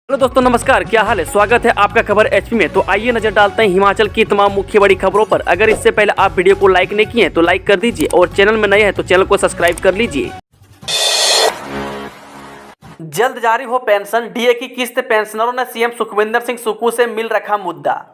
Hello दोस्तों, नमस्कार। क्या हाल है? स्वागत है आपका खबर एचपी में। तो आइए नजर डालते हैं हिमाचल की तमाम मुख्य बड़ी खबरों पर। अगर इससे पहले आप वीडियो को लाइक नहीं किए हैं तो लाइक कर दीजिए और चैनल में नए हैं तो चैनल को सब्सक्राइब कर लीजिए। जल्द जारी हो पेंशन, डीए की किस्त। पेंशनरों ने सीएम सुखविंदर सिंह सुक्खू से मिल रखा मुद्दा।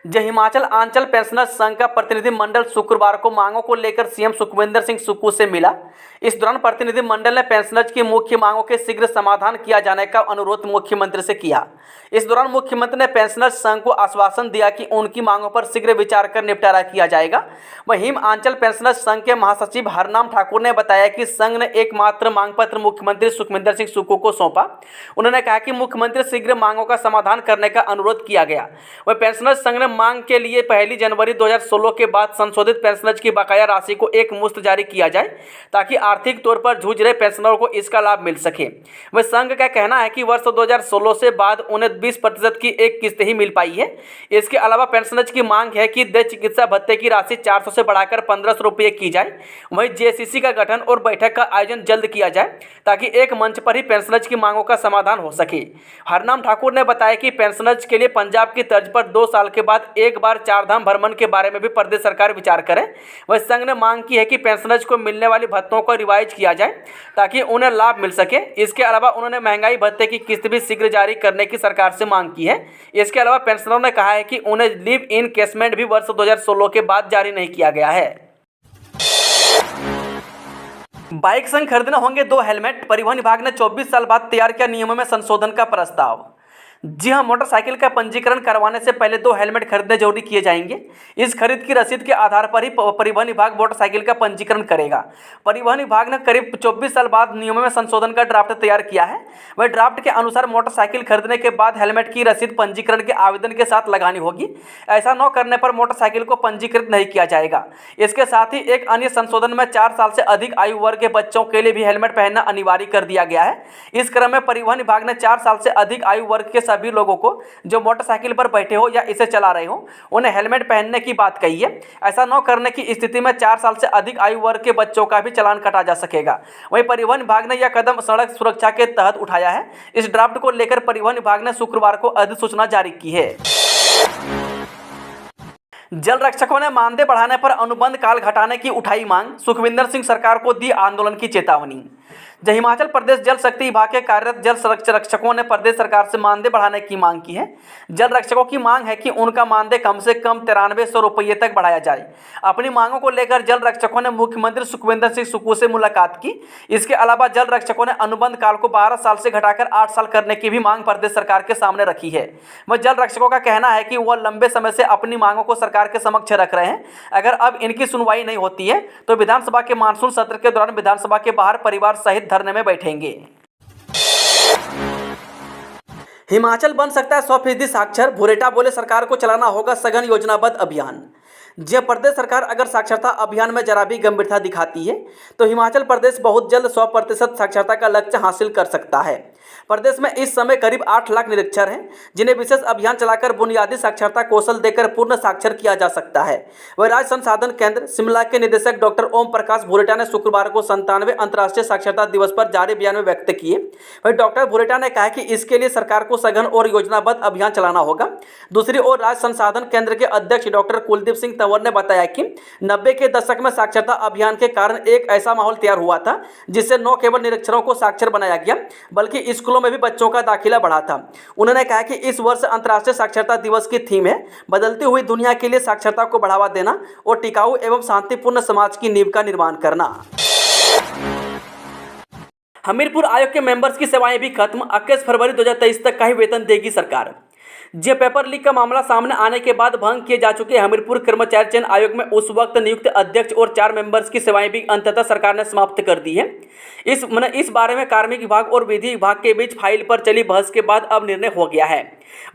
हिमाचल आंचल पेंशनर्स संघ का प्रतिनिधिमंडल शुक्रवार को मांगों को लेकर सीएम सुखविंदर सिंह सुक्खू से मिला। इस दौरान प्रतिनिधिमंडल ने पेंशनर्स की मुख्य मांगों के शीघ्र समाधान किया जाने का अनुरोध मुख्यमंत्री से किया। इस दौरान मुख्यमंत्री ने पेंशनर्स संघ को आश्वासन दिया कि उनकी मांगों पर शीघ्र विचार कर निपटारा किया जाएगा। वहीं आंचल पेंशनर्स संघ के महासचिव हरनाम ठाकुर ने बताया कि संघ ने एकमात्र मांग पत्र मुख्यमंत्री सुखविंदर सिंह सुक्खू को सौंपा। उन्होंने कहा कि मुख्यमंत्री शीघ्र मांगों का समाधान करने का अनुरोध किया गया। वह पेंशनर्स संघ ने मांग के लिए 1 जनवरी 2016 के बाद संशोधित पेंशनर्स की बकाया राशि को एक मुश्त जारी किया जाए ताकि आर्थिक तौर पर जूझ रहे पेंशनरों को इसका लाभ मिल सके। वह संघ का कहना है कि वर्ष 2016 से बाद उन्हें 20% की एक किस्त ही मिल पाई है। इसके अलावा पेंशनर्स की मांग है कि देय चिकित्सा भत्ते की राशि 400 से बढ़ाकर 1500 रुपये की जाए। वहीं जेसीसी का गठन और बैठक का आयोजन जल्द किया जाए ताकि एक मंच पर ही पेंशनर्स की मांगों का समाधान हो सके। हरनाम ठाकुर ने बताया कि पेंशनर्स के लिए पंजाब की तर्ज पर 2 साल के बाद एक बार 4 धाम भ्रमण के बारे में भी प्रदेश सरकार विचार करे। वह संघ ने मांग की है कि पेंशनर्स को मिलने वाली भत्तों को रिवाइज किया जाए ताकि उन्हें लाभ मिल सके। इसके अलावा उन्होंने महंगाई भत्ते की किस्त भी शीघ्र जारी करने की सरकार से मांग की है। इसके अलावा पेंशनरों ने कहा है कि उन्हें लीव इन केसमेंट भी वर्ष 2016 के बाद जारी नहीं किया गया है। बाइक संग खरीदने होंगे 2 हेलमेट। परिवहन विभाग ने 24 साल बाद तैयार किया नियमों में संशोधन का प्रस्ताव। जी हां, मोटरसाइकिल का पंजीकरण करवाने से पहले 2 हेलमेट खरीदने जरूरी किए जाएंगे। इस खरीद की रसीद के आधार पर ही परिवहन विभाग मोटरसाइकिल का पंजीकरण करेगा। परिवहन विभाग ने करीब 24 साल बाद नियमों में संशोधन का ड्राफ्ट तैयार किया है। वह ड्राफ्ट के अनुसार मोटरसाइकिल खरीदने के बाद हेलमेट की रसीद पंजीकरण के आवेदन के साथ लगानी होगी। ऐसा न करने पर मोटरसाइकिल को पंजीकृत नहीं किया जाएगा। इसके साथ ही एक अन्य संशोधन में 4 साल से अधिक आयु वर्ग के बच्चों के लिए भी हेलमेट पहनना अनिवार्य कर दिया गया है। इस क्रम में परिवहन विभाग ने 4 साल से अधिक आयु वर्ग के सभी लोगों को जो मोटरसाइकिल पर बैठे हो या इसे चला रहे हो उन्हें हेलमेट पहनने की बात कही है। ऐसा न करने की स्थिति में 4 साल से अधिक आयु वर्ग के बच्चों का भी चालान काटा जा सकेगा। वहीं परिवहन विभाग ने यह कदम सड़क सुरक्षा के तहत उठाया है। इस ड्राफ्ट को लेकर परिवहन विभाग ने शुक्रवार को अधिसूचना जारी की है। जल रक्षकों ने मानदेय बढ़ाने पर अनुबंध काल घटाने की उठाई मांग। सुखविंदर सिंह सरकार को दी आंदोलन की चेतावनी। हिमाचल प्रदेश जल शक्ति विभाग के कार्यरत जल रक्षकों ने प्रदेश सरकार से मानदेय बढ़ाने की मांग की है। जल रक्षकों की मांग है कि उनका मानदेय कम से कम 9300 रुपये तक बढ़ाया जाए। अपनी मांगों को लेकर जल रक्षकों ने मुख्यमंत्री सुखविंदर सिंह सुक्खू से मुलाकात की। इसके अलावा जल रक्षकों ने अनुबंध काल को 12 साल से घटाकर 8 साल करने की भी मांग प्रदेश सरकार के सामने रखी है। वह जल रक्षकों का कहना है कि वह लंबे समय से अपनी मांगों को सरकार के समक्ष रख रहे हैं। अगर अब इनकी सुनवाई नहीं होती है तो विधानसभा के मानसून सत्र के दौरान विधानसभा के बाहर परिवार सहित धरने में बैठेंगे। हिमाचल बन सकता है 100% साक्षर। भुरेटा बोले सरकार को चलाना होगा सघन योजनाबद्ध अभियान। प्रदेश सरकार अगर साक्षरता अभियान में जरा भी गंभीरता दिखाती है तो हिमाचल प्रदेश बहुत जल्द 100% साक्षरता का लक्ष्य हासिल कर सकता है। प्रदेश में इस समय करीब 8 लाख निरक्षर हैं जिन्हें विशेष अभियान चलाकर बुनियादी साक्षरता कौशल देकर पूर्ण साक्षर किया जा सकता है। वह राज्य संसाधन केंद्र शिमला के निदेशक डॉक्टर ओम प्रकाश भुरेटा ने शुक्रवार को 97वें अंतर्राष्ट्रीय साक्षरता दिवस पर जारी बयान में व्यक्त किए। वही डॉक्टर भुरेटा ने कहा कि इसके लिए सरकार को सघन और योजनाबद्ध अभियान चलाना होगा। दूसरी ओर राज्य संसाधन केंद्र के अध्यक्ष डॉक्टर कुलदीप सिंह तंवर ने बताया कि 90 के दशक में साक्षरता अभियान के कारण एक ऐसा माहौल तैयार हुआ था जिससे न केवल निरक्षरों को साक्षर बनाया गया बल्कि स्कूलों में भी बच्चों का दाखिला बढ़ा था। उन्होंने कहा कि इस वर्ष अंतर्राष्ट्रीय साक्षरता दिवस की थीम है बदलती हुई दुनिया के लिए साक्षरता को बढ़ावा देना और टिकाऊ एवं शांतिपूर्ण समाज की नींव का निर्माण करना। हमीरपुर आयोग के मेंबर्स की सेवाएं भी खत्म। 21 फरवरी 2023 तक का ही वेतन देगी सरकार। पेपर लीक का मामला सामने आने के बाद भंग किए जा चुके हमीरपुर कर्मचारी चयन आयोग में उस वक्त नियुक्त अध्यक्ष और 4 मेंबर्स की सेवाएं भी अंततः सरकार ने समाप्त कर दी है। इस बारे में कार्मिक विभाग और विधि विभाग के बीच फाइल पर चली बहस के बाद अब निर्णय हो गया है।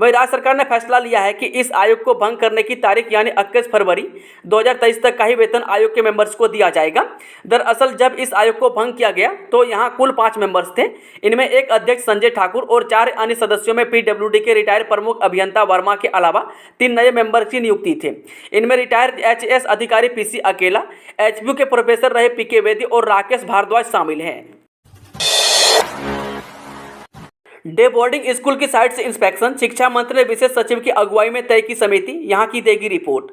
वहीं राज्य सरकार ने फैसला लिया है कि इस आयोग को भंग करने की तारीख यानी 21 फरवरी 2023 तक का ही वेतन आयोग के मेंबर्स को दिया जाएगा। दरअसल जब इस आयोग को भंग किया गया तो यहाँ कुल 5 मेंबर्स थे। इनमें एक अध्यक्ष संजय ठाकुर और 4 अन्य सदस्यों में पीडब्ल्यूडी के रिटायर्ड प्रमुख अभियंता वर्मा के अलावा 3 नए मेंबर की नियुक्ति थे। इनमें रिटायर्ड एचएस अधिकारी पीसी अकेला, एचपीयू के प्रोफेसर रहे पीके वेदी और राकेश भारद्वाज शामिल हैं। डे बोर्डिंग स्कूल की साइट से इंस्पेक्शन, शिक्षा मंत्री ने विशेष सचिव की अगुवाई में तय की समिति, यहां की देगी रिपोर्ट।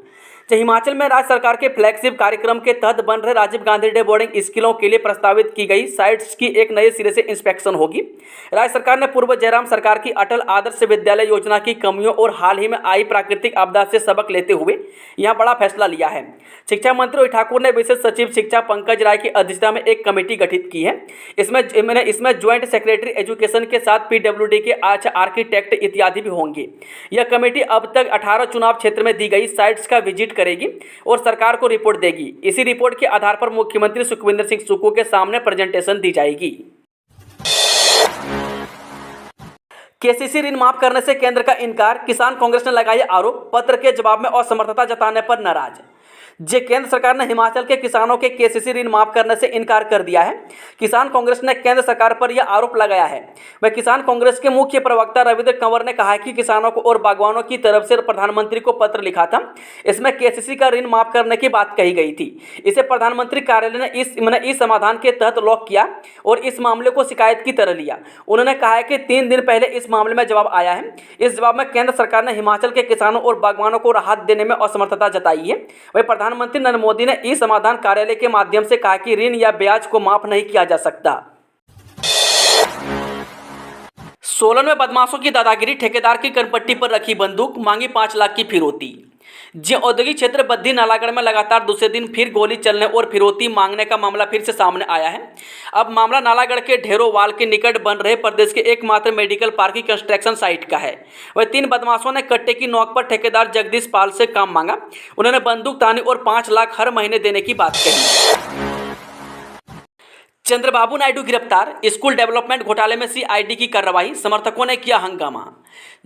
हिमाचल में राज्य सरकार के फ्लैगशिप कार्यक्रम के तहत बन रहे राजीव गांधी डे बोर्डिंग स्कूलों के लिए प्रस्तावित की गई साइट्स की एक नए सिरे से इंस्पेक्शन होगी। राज्य सरकार ने पूर्व जयराम सरकार की अटल आदर्श विद्यालय योजना की कमियों और हाल ही में आई प्राकृतिक आपदा से सबक लेते हुए यहां बड़ा फैसला लिया है। शिक्षा मंत्री रोहित ठाकुर ने विशेष सचिव शिक्षा पंकज राय की अध्यक्षता में एक कमेटी गठित की है। इसमें ज्वाइंट सेक्रेटरी एजुकेशन के साथ PWD के आर्किटेक्ट इत्यादि भी होंगे। यह कमेटी अब तक 18 चुनाव क्षेत्र में दी गई साइट्स का विजिट करेगी और सरकार को रिपोर्ट देगी। इसी रिपोर्ट के आधार पर मुख्यमंत्री सुखविंदर सिंह सुक्खू के सामने प्रेजेंटेशन दी जाएगी। KCC ऋण माफ करने से केंद्र का इनकार, किसान कांग्रेस ने लगाया आरोप, पत्र के जवाब में असमर्थता जताने पर नाराज। केंद्र सरकार ने हिमाचल के किसानों के KCC ऋण माफ करने से इनकार कर दिया है। किसान कांग्रेस ने केंद्र सरकार पर यह आरोप लगाया है। वह किसान कांग्रेस के मुख्य प्रवक्ता रविंद्र कंवर ने कहा है कि किसानों को और बागवानों की तरफ से प्रधानमंत्री को पत्र लिखा था। इसमें KCC का ऋण माफ करने की बात कही गई थी। इसे प्रधानमंत्री कार्यालय ने इस समाधान के तहत लॉक किया और इस मामले को शिकायत की तरह लिया। उन्होंने कहा है कि 3 दिन पहले इस मामले में जवाब आया है। इस जवाब में केंद्र सरकार ने हिमाचल के किसानों और बागवानों को राहत देने में असमर्थता जताई है। वही प्रधानमंत्री नरेंद्र मोदी ने ई समाधान कार्यालय के माध्यम से कहा कि ऋण या ब्याज को माफ नहीं किया जा सकता। सोलन में बदमाशों की दादागिरी, ठेकेदार की कनपट्टी पर रखी बंदूक, मांगी 5 लाख की फिरौती। औद्योगिक क्षेत्र बद्दी नालागढ़ में लगातार दूसरे दिन फिर गोली चलने और फिरौती मांगने का मामला फिर से सामने आया है। अब मामला नालागढ़ के ढेरोवाल के निकट बन रहे प्रदेश के एकमात्र मेडिकल पार्क की कंस्ट्रक्शन साइट का है। वह 3 बदमाशों ने कट्टे की नोक पर ठेकेदार जगदीश पाल से काम मांगा। उन्होंने बंदूक तानी और 5 लाख हर महीने देने की बात कही। चंद्रबाबू नायडू गिरफ्तार, स्कूल डेवलपमेंट घोटाले में CID की कार्रवाई, समर्थकों ने किया हंगामा।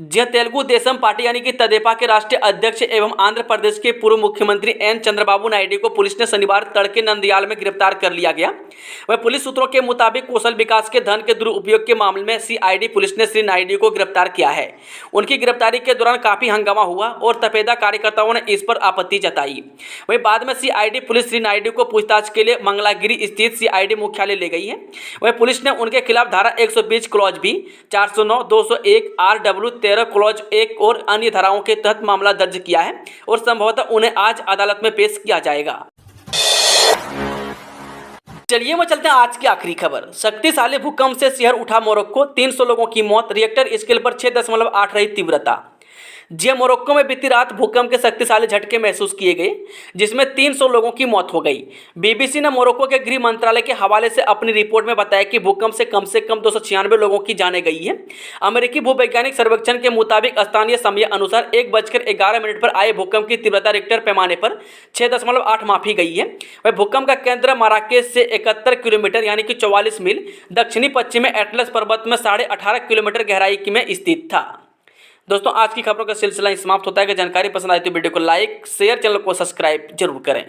तेलुगु देशम पार्टी यानी कि तेदेपा के राष्ट्रीय अध्यक्ष एवं आंध्र प्रदेश के पूर्व मुख्यमंत्री N चंद्रबाबू नायडू को पुलिस ने शनिवार तड़के नंदयाल में गिरफ्तार कर लिया गया। वह पुलिस सूत्रों के मुताबिक कौशल विकास के धन के दुरुपयोग के मामले में CID पुलिस ने श्री नायडू को गिरफ्तार किया है। उनकी गिरफ्तारी के दौरान काफी हंगामा हुआ और तपेदा कार्यकर्ताओं ने इस पर आपत्ति जताई। वहीं बाद में CID पुलिस श्री नायडू को पूछताछ के लिए मंगलागिरी स्थित CID मुख्यालय ले गई है। वह पुलिस ने उनके खिलाफ धारा 120 क्लॉज B, 409, 201, RW 13 क्लॉज 1 और अन्य धाराओं के तहत मामला दर्ज किया है और संभवतः उन्हें आज अदालत में पेश किया जाएगा। चलिए मैं चलते हैं आज की आखिरी खबर। शक्तिशाली भूकंप से शहर उठा मोरक्को, 300 लोगों की मौत, रिएक्टर स्केल पर 6.8 रही तीव्रता। मोरक्को में बीती रात भूकंप के शक्तिशाली झटके महसूस किए गए, जिसमें 300 लोगों की मौत हो गई। BBC ने मोरक्को के गृह मंत्रालय के हवाले से अपनी रिपोर्ट में बताया कि भूकंप से कम 296 लोगों की जानें गई है। अमेरिकी भूवैज्ञानिक सर्वेक्षण के मुताबिक स्थानीय समय अनुसार 1:11 पर आए भूकंप की तीव्रता रिक्टर पैमाने पर 6.8 मापी गई है। वह भूकंप का केंद्र मराकेश से 71 किलोमीटर यानी कि 44 मील दक्षिणी पश्चिम में एटलस पर्वत में 18.5 किलोमीटर गहराई में स्थित था। दोस्तों, आज की खबरों का सिलसिला समाप्त होता है। अगर जानकारी पसंद आई तो वीडियो को लाइक, शेयर, चैनल को सब्सक्राइब जरूर करें।